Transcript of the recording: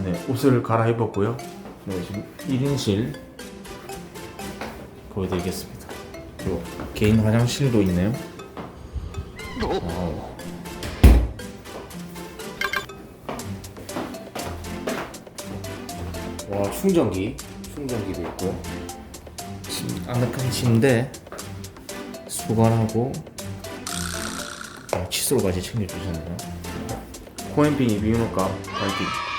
네, 옷을 갈아입었고요. 네, 지금 1인실 보여드리겠습니다. 그리고 개인 화장실도 있네요. 와우. 와, 충전기도 있고요. 아늑한 침대, 수건하고 칫솔까지 챙겨주셨네요. 코앤비 미용학과 파이팅!